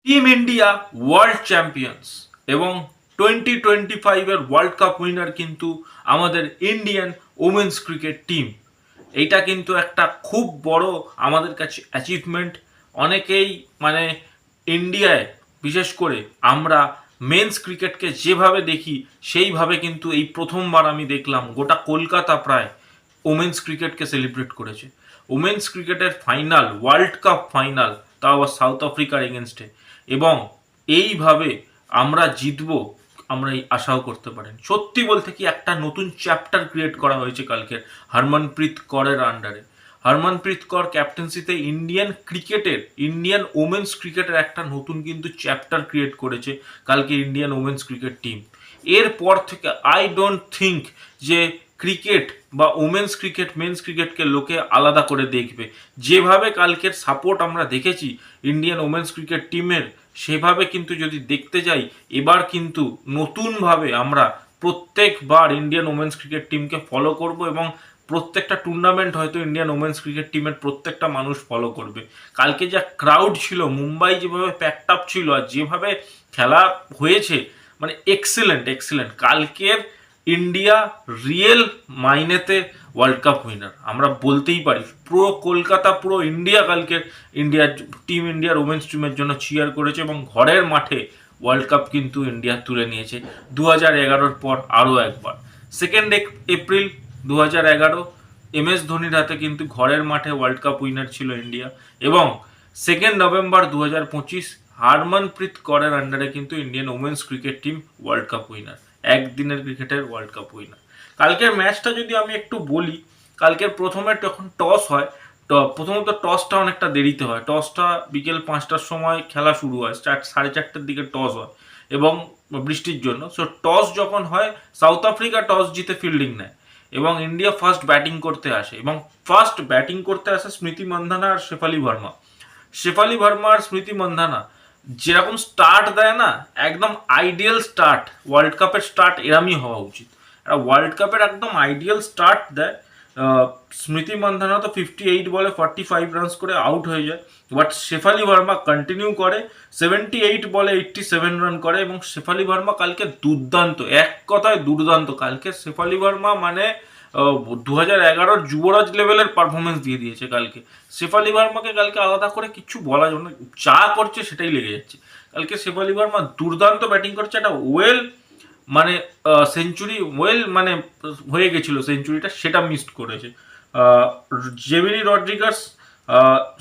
Team India world champions এবং 2025-এর world cup winner কিন্তু আমাদের ইন্ডিয়ান ওমেন্স ক্রিকেট টিম। এইটা কিন্তু একটা খুব বড় আমাদের কাছে অ্যাচিভমেন্ট। অনেকেই মানে ইন্ডিয়ায় বিশেষ করে আমরা মেন্স ক্রিকেটকে যেভাবে দেখি সেইভাবে কিন্তু এই প্রথমবার আমি দেখলাম গোটা কলকাতা প্রায় ওমেন্স ক্রিকেটকে সেলিব্রেট করেছে। ওমেন্স ক্রিকেটের ফাইনাল, ওয়ার্ল্ড কাপ ফাইনাল, তাও আবার সাউথ আফ্রিকার এগেনস্টে, এবং এইভাবে আমরা জিতবো আমরা এই আশাও করতে পারেন। সত্যি বলতে কি একটা নতুন চ্যাপ্টার ক্রিয়েট করা হয়েছে কালকের হরমনপ্রীত করের আন্ডারে। হরমনপ্রীত কর ক্যাপ্টেন্সিতে ইন্ডিয়ান ওমেন্স ক্রিকেটের একটা নতুন কিন্তু চ্যাপ্টার ক্রিয়েট করেছে কালকে ইন্ডিয়ান ওমেন্স ক্রিকেট টিম। এরপর থেকে আই ডোন্ট থিঙ্ক যে ক্রিকেট বা ওমেন্স ক্রিকেট মেন্স ক্রিকেটকে লোকে আলাদা করে দেখবে। যেভাবে কালকের সাপোর্ট আমরা দেখেছি ইন্ডিয়ান ওমেন্স ক্রিকেট টিমের, সেভাবে কিন্তু যদি দেখতে যাই এবার কিন্তু নতুনভাবে আমরা প্রত্যেকবার ইন্ডিয়ান ওমেন্স ক্রিকেট টিমকে ফলো করব এবং প্রত্যেকটা টুর্নামেন্ট হয়তো ইন্ডিয়ান ওমেন্স ক্রিকেট টিমের প্রত্যেকটা মানুষ ফলো করবে। কালকে যা ক্রাউড ছিল, মুম্বাই যেভাবে প্যাকড আপ ছিল আর যেভাবে খেলা হয়েছে, মানে এক্সেলেন্ট এক্সেলেন্ট। কালকের ইন্ডিয়া রিয়েল মাইনেতে ওয়ার্ল্ড কাপ উইনার আমরা বলতেই পারি। পুরো কলকাতা, পুরো ইন্ডিয়া কালকের ইন্ডিয়ার ওমেন্স টিমের জন্য চিয়ার করেছে এবং ঘরের মাঠে ওয়ার্ল্ড কাপ কিন্তু ইন্ডিয়া তুলে নিয়েছে 2011-র পর আরও একবার। 2 এপ্রিল 2011 MS ধোনির হাতে কিন্তু ঘরের মাঠে ওয়ার্ল্ড কাপ উইনার ছিল ইন্ডিয়া, এবং 2 নভেম্বর 2025 হরমনপ্রীত করের আন্ডারে কিন্তু Indian women's cricket team world cup winner, একদিনের ক্রিকেটের ওয়ার্ল্ড কাপ উইনার। কালকের ম্যাচটা যদি আমি একটু বলি, কালকের প্রথমে যখন টস হয়, প্রথমত টসটা অনেকটা দেরিতে হয়। টসটা বিকেল 5টার সময় খেলা শুরু হয়, 4:30-4টার দিকে টস হয় এবং বৃষ্টির জন্য। সো টস যখন হয়, সাউথ আফ্রিকা টস জিতে ফিল্ডিং নেয় এবং ইন্ডিয়া ফার্স্ট ব্যাটিং করতে আসে, এবং ফার্স্ট ব্যাটিং করতে আসে স্মৃতি মান্ধানা আর শেফালি ভার্মা। শেফালি ভার্মা আর স্মৃতি মান্ধানা যেরকম স্টার্ট দেয় না, একদম আইডিয়াল স্টার্ট। ওয়ার্ল্ড কাপের স্টার্ট এরমই হওয়া উচিত। এরা ওয়ার্ল্ড কাপের একদম আইডিয়াল স্টার্ট দেয়। স্মৃতি মান্ধানা তো 58 বলে 45 রানস করে আউট হয়ে যায়, বাট শেফালি ভার্মা কন্টিনিউ করে, 78 বলে 87 রান করে। এবং শেফালি ভার্মা কালকে দুর্দান্ত, এক কথায় দুর্দান্ত। কালকে শেফালি ভার্মা মানে 2011-র যুবরাজ লেভেলের পারফরমেন্স দিয়ে দিয়েছে কালকে। শেফালি ভার্মাকে কালকে আলাদা করে কিছু বলা যাবে না, যা করছে সেটাই লেগে যাচ্ছে। কালকে শেফালি ভার্মা দুর্দান্ত ব্যাটিং করছে। একটা মানে সেঞ্চুরি মানে হয়ে গেছিল সেঞ্চুরিটা, সেটা মিস করেছে। জেমিনি রড্রিগাস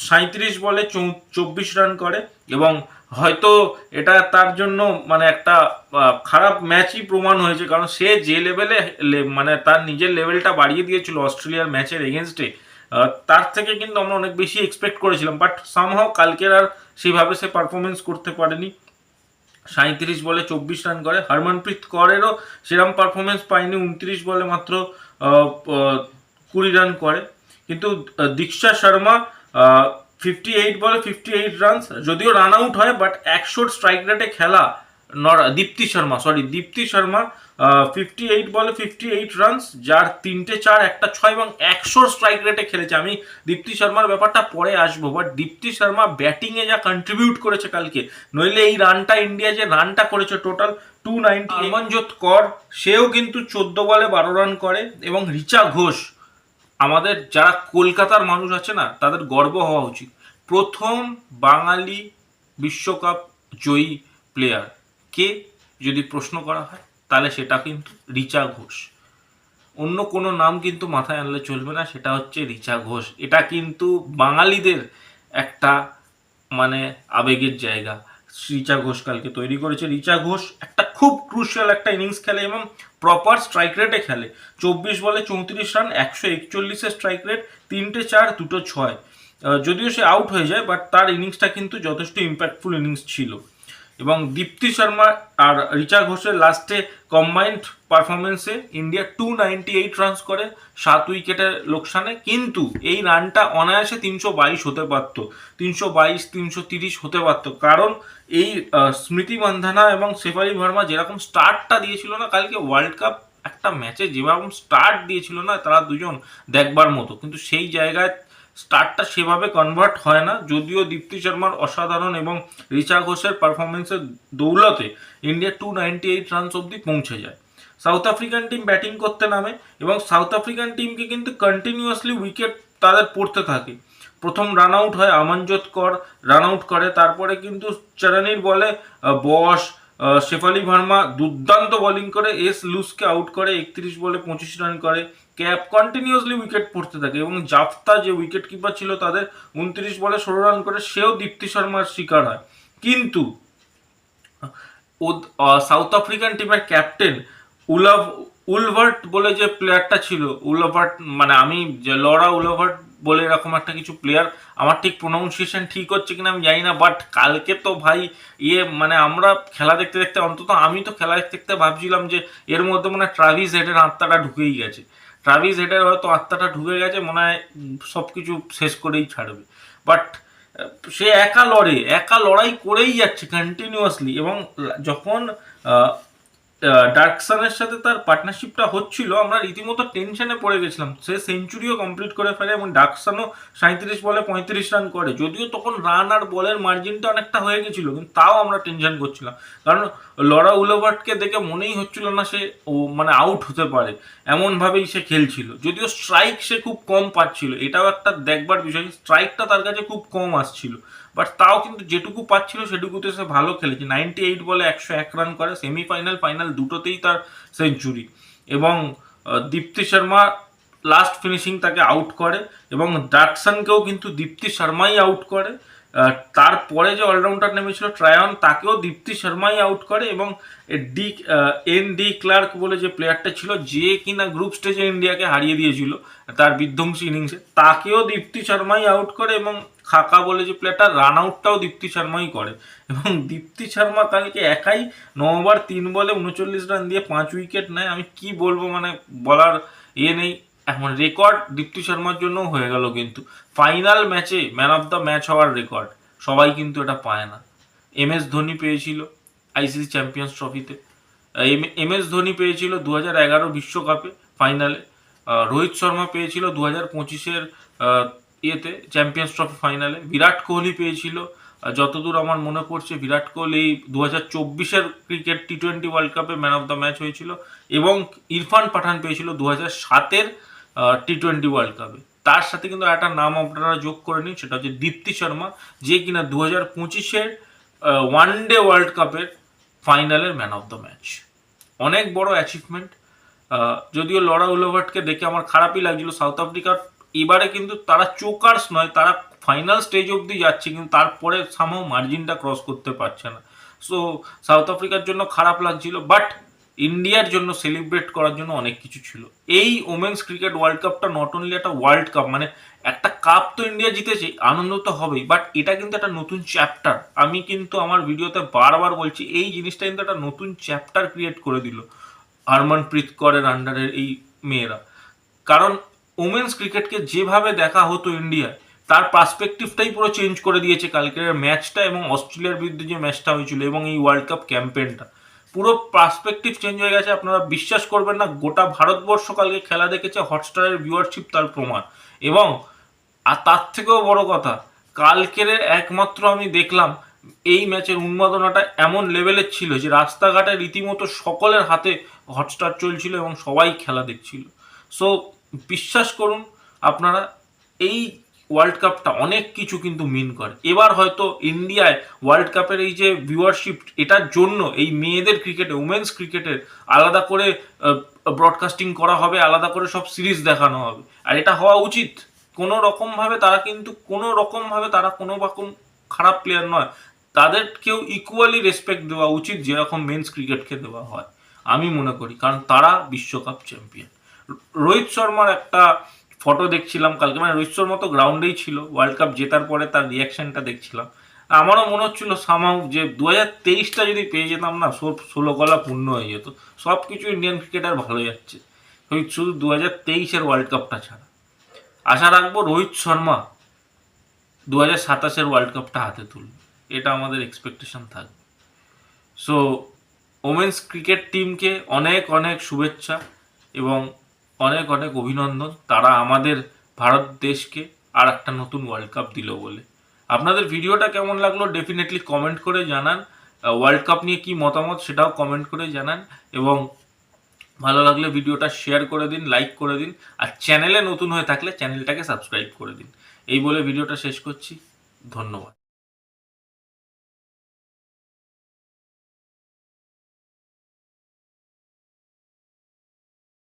37 বলে 24 রান করে, এবং হয়তো এটা তার জন্য মানে একটা খারাপ ম্যাচই প্রমাণ হয়েছে, কারণ সে যে লেভেলে মানে তার নিজের লেভেলটা বাড়িয়ে দিয়েছিল অস্ট্রেলিয়ার ম্যাচের এগেনস্টে, তার থেকে কিন্তু আমরা অনেক বেশি এক্সপেক্ট করেছিলাম। বাট সামহাও কালকের আর সেইভাবে সে পারফরমেন্স করতে পারেনি। 37 বলে 24 রান করে। হরমনপ্রীত করেরও সেরকম পারফরমেন্স পায়নি, 29 বলে মাত্র 20 রান করে। কিন্তু দীক্ষা শর্মা 58 বলে 58 রানস, যদিও রান আউট হয়, বাট 100 স্ট্রাইক রেটে খেলা দীপ্তি শর্মা 58 বলে 58 রানস, যার 3টে 4 একটা 6 এবং 100 স্ট্রাইক রেটে খেলেছে। আমি দীপ্তি শর্মার ব্যাপারটা পরে আসবো, বাট দীপ্তি শর্মা ব্যাটিংয়ে যা কন্ট্রিবিউট করেছে কালকে, নইলে এই রানটা ইন্ডিয়া যে রানটা করেছে টোটাল 290। হরমনজোত কর সেও কিন্তু 14 বলে 12 রান করে, এবং রিচা ঘোষ, আমাদের যারা কলকাতার মানুষ আছে না, তাদের গর্ব হওয়া উচিত। প্রথম বাঙালি বিশ্বকাপ জয়ী প্লেয়ার কে যদি প্রশ্ন করা হয়, তাহলে সেটা কিন্তু রিচা ঘোষ। অন্য কোনো নাম কিন্তু মাথায় আনলে চলবে না, সেটা হচ্ছে রিচা ঘোষ। এটা কিন্তু বাঙালিদের একটা মানে আবেগের জায়গা। রিচা ঘোষ কালকে তৈরি করেছে। রিচা ঘোষ একটা খুব ক্রুশিয়াল একটা ইনিংস খেলে এবং প্রপার স্ট্রাইক রেটে খেলে। 24 বলে 34 রান, 141-এর স্ট্রাইক রেট, 3টে 4 2টো 6। যদিও সে আউট হয়ে যায়, বাট তার ইনিংসটা কিন্তু যথেষ্ট ইম্প্যাক্টফুল ইনিংস ছিল। এবং দীপ্তি শর্মা আর রিচা ঘোষের লাস্টে কম্বাইন্ড পারফরমেন্সে ইন্ডিয়া 298 রানস করে 7 উইকেটের লোকসানে। কিন্তু এই রানটা অনায়াসে 322 হতে পারত, 322-330 হতে পারত, কারণ এই স্মৃতি মান্ধানা এবং শেফালি ভার্মা যেরকম স্টার্টটা দিয়েছিল না কালকে, ওয়ার্ল্ড কাপ একটা ম্যাচে যেরকম স্টার্ট দিয়েছিল না তারা দুজন, দেখবার মতো। কিন্তু সেই জায়গায় স্টার্টটা সেভাবে কনভার্ট হয় না, যদিও দীপ্তি শর্মার অসাধারণ এবং রিচা ঘোষের পারফরমেন্সের দৌলতে ইন্ডিয়া 298 রানস অব্দি পৌঁছে যায়। সাউথ আফ্রিকান টিম ব্যাটিং করতে নামে এবং সাউথ আফ্রিকান টিমকে কিন্তু কন্টিনিউয়াসলি উইকেট তাদের পড়তে থাকে। প্রথম রান আউট হয় আমানজোত কর, রান আউট করে, তারপরে কিন্তু চারানির বলে বস শেফালি ভার্মা দুর্দান্ত বোলিং করে এস লুসকে আউট করে, 31 বলে 25 রান করে। ক্যাপ কন্টিনিউয়াসলি উইকেট পড়তে থাকে এবং জাফতা যে উইকেট কিপার ছিল তাদের 29 বলে 16 রান করে, সেও দীপ্তি শর্মার শিকার হয়। কিন্তু সাউথ আফ্রিকান টিমের ক্যাপ্টেন উলভার্ট বলে যে প্লেয়ারটা ছিল, উলভার্ট মানে আমি যে লরা উলভার্ট বলে এরকম একটা কিছু প্লেয়ার, আমার ঠিক প্রোনাউন্সিয়েশন ঠিক হচ্ছে কিনা আমি জানি না, বাট কালকে তো ভাই মানে আমরা খেলা দেখতে দেখতে, অন্তত আমি তো খেলা দেখতে দেখতে ভাবছিলাম যে এর মধ্যে মনে হয় ট্রাভিস হেডের আত্মাটা ঢুকেই গেছে, ট্রাভিস হেডের হয়তো আত্মাটা ঢুকে গেছে, মনে হয় সব কিছু শেষ করেই ছাড়বে। বাট সে একা লড়াই করেই যাচ্ছে কন্টিনিউয়াসলি। এবং যখন ডার্কসানের সাথে তার পার্টনারশিপটা হচ্ছিল, আমরা রীতিমতো টেনশনে পড়ে গেছিলাম। সে সেঞ্চুরিও কমপ্লিট করে ফেলে এবং ডার্কসানও 37 বলে 35 রান করে, যদিও তখন রান আর বলের মার্জিনটা অনেকটা হয়ে গেছিল, কিন্তু তাও আমরা টেনশন করছিলাম, কারণ লরা উলভার্টকে দেখে মনেই হচ্ছিল না সে মানে আউট হতে পারে, এমনভাবেই সে খেলছিল। যদিও স্ট্রাইক সে খুব কম পাচ্ছিল, এটাও একটা দেখবার বিষয়, স্ট্রাইকটা তার কাছে খুব কম আসছিল, বাট তাও কিন্তু যেটুকু পাচ্ছিল সেটুকুতে সে ভালো খেলেছে। 98 বলে 101 রান করে, সেমিফাইনাল ফাইনাল দুটোতেই তার সেঞ্চুরি। এবং দীপ্তি শর্মা লাস্ট ফিনিশিং তাকে আউট করে এবং ডাকসনকেও কিন্তু দীপ্তি শর্মাই আউট করে। তারপরে যে অলরাউন্ডার নেমেছিল ট্রায়ন, তাকেও দীপ্তি শর্মাই আউট করে। এবং ডি ক্লার্ক বলে যে প্লেয়ারটা ছিল, যে কিনা গ্রুপ স্টেজে ইন্ডিয়াকে হারিয়ে দিয়েছিল তার বিধ্বংসী ইনিংসে, তাকেও দীপ্তি শর্মাই আউট করে। এবং খাকা বলে যে প্লেয়ারটা, রান আউটটাও দীপ্তি শর্মাই করে। এবং দীপ্তি শর্মা কালকে একাই 9 ওভার 3 বলে 39 রান দিয়ে 5 উইকেট নেয়। আমি কি বলবো, মানে বলার নেই। এখন রেকর্ড দীপ্তি শর্মার জন্য হয়ে গেল, কিন্তু ফাইনাল ম্যাচে ম্যান অফ দ্য ম্যাচ হওয়ার রেকর্ড সবাই কিন্তু এটা পায় না। MS ধোনি পেয়েছিল ICC চ্যাম্পিয়ন্স ট্রফিতে, MS ধোনি পেয়েছিল 2011 বিশ্বকাপে ফাইনালে, রোহিত শর্মা পেয়েছিল 2025-এর চ্যাম্পিয়ন্স ট্রফি ফাইনালে, বিরাট কোহলি পেয়েছিল, যতদূর আমার মনে পড়ছে Virat Kohli 2024-এর cricket T20 world কাপে ম্যান অফ দ্য ম্যাচ হয়েছিল, এবং ইরফান পাঠান পেয়েছিল 2007-এর T20 ওয়ার্ল্ড কাপে। তার সাথে কিন্তু একটা নাম আপনারা যোগ করে নিন, সেটা হচ্ছে দীপ্তি শর্মা, যে কিনা 2025-এর ওয়ানডে ওয়ার্ল্ড কাপের ফাইনালের ম্যান অফ দ্য ম্যাচ। অনেক বড় অ্যাচিভমেন্ট। যদিও লরা উলভার্টকে দেখে আমার খারাপই লাগছিল, সাউথ আফ্রিকার এবারে কিন্তু তারা চোকার্স নয়, তারা ফাইনাল স্টেজ অবধি যাচ্ছে, কিন্তু তারপরে সামহাও মার্জিনটা ক্রস করতে পারছে না। সো সাউথ আফ্রিকার জন্য খারাপ লাগছিল, বাট ইন্ডিয়ার জন্য সেলিব্রেট করার জন্য অনেক কিছু ছিল। এই ওমেন্স ক্রিকেট ওয়ার্ল্ড কাপটা নট অনলি একটা ওয়ার্ল্ড কাপ, মানে একটা কাপ তো ইন্ডিয়া জিতেছে, আনন্দ তো হবেই, বাট এটা কিন্তু একটা নতুন চ্যাপ্টার। আমি কিন্তু আমার ভিডিওতে বারবার বলছি, এই জিনিসটা কিন্তু একটা নতুন চ্যাপ্টার ক্রিয়েট করে দিল হরমনপ্রীত করের আন্ডারের এই মেয়েরা। কারণ ওমেন্স ক্রিকেটকে যেভাবে দেখা হতো ইন্ডিয়ায়, তার পার্সপেক্টিভটাই পুরো চেঞ্জ করে দিয়েছে কালকের ম্যাচটা এবং অস্ট্রেলিয়ার বিরুদ্ধে যে ম্যাচটা হয়েছিল এবং এই ওয়ার্ল্ড কাপ ক্যাম্পেনটা, পুরো পার্সপেক্টিভ চেঞ্জ হয়ে গেছে। আপনারা বিশ্বাস করবেন না, গোটা ভারতবর্ষ কালকে খেলা দেখেছে, হটস্টারের ভিউয়ারশিপ তার প্রমাণ। এবং আর তার থেকেও বড় কথা, কালকের একমাত্র আমি দেখলাম এই ম্যাচের উন্মাদনাটা এমন লেভেলের ছিল যে রাস্তাঘাটে রীতিমতো সকলের হাতে হটস্টার চলছিল এবং সবাই খেলা দেখছিল। সো বিশ্বাস করুন আপনারা, এই ওয়ার্ল্ড কাপটা অনেক কিছু কিন্তু মিন করে। এবার হয়তো ইন্ডিয়ায় ওয়ার্ল্ড কাপের এই যে ভিউয়ারশিপ, এটার জন্য এই মেয়েদের ক্রিকেটে, উমেন্স ক্রিকেটের আলাদা করে ব্রডকাস্টিং করা হবে, আলাদা করে সব সিরিজ দেখানো হবে, আর এটা হওয়া উচিত। কোনো রকমভাবে তারা কিন্তু কোনো রকম খারাপ প্লেয়ার নয়, তাদেরকেও ইকুয়ালি রেসপেক্ট দেওয়া উচিত যেরকম মেন্স ক্রিকেটকে দেওয়া হয় আমি মনে করি, কারণ তারা বিশ্বকাপ চ্যাম্পিয়ন। রোহিত শর্মার একটা ফটো দেখছিলাম কালকে, মানে রোহিত শর্মা তো গ্রাউন্ডেই ছিল, ওয়ার্ল্ড কাপ জেতার পরে তার রিয়াকশনটা দেখছিলাম। আমারও মনে হচ্ছিল সামাও যে 2023টা যদি পেয়ে যেতাম না, সব 16 গলা পূর্ণ হয়ে যেত, সব কিছু ইন্ডিয়ান ক্রিকেটার ভালো যাচ্ছে, শুধু 2023-এর ওয়ার্ল্ড কাপটা ছাড়া। আশা রাখবো রোহিত শর্মা 2027-এর ওয়ার্ল্ড কাপটা হাতে তুলবে, এটা আমাদের এক্সপেকটেশন থাকবে। সো ওমেন্স ক্রিকেট টিমকে অনেক অনেক শুভেচ্ছা এবং অনেক অনেক অভিনন্দন। তারা আমাদের ভারত দেশকে আর একটা নতুন ওয়ার্ল্ড কাপ দিল বলে। আপনাদের ভিডিওটা কেমন লাগলো ডেফিনেটলি কমেন্ট করে জানান। ওয়ার্ল্ড কাপ নিয়ে কি মতামত সেটাও কমেন্ট করে জানান, এবং ভালো লাগলে ভিডিওটা শেয়ার করে দিন, লাইক করে দিন, আর চ্যানেলে নতুন হয়ে থাকলে চ্যানেলটাকে সাবস্ক্রাইব করে দিন। এই বলে ভিডিওটা শেষ করছি। ধন্যবাদ।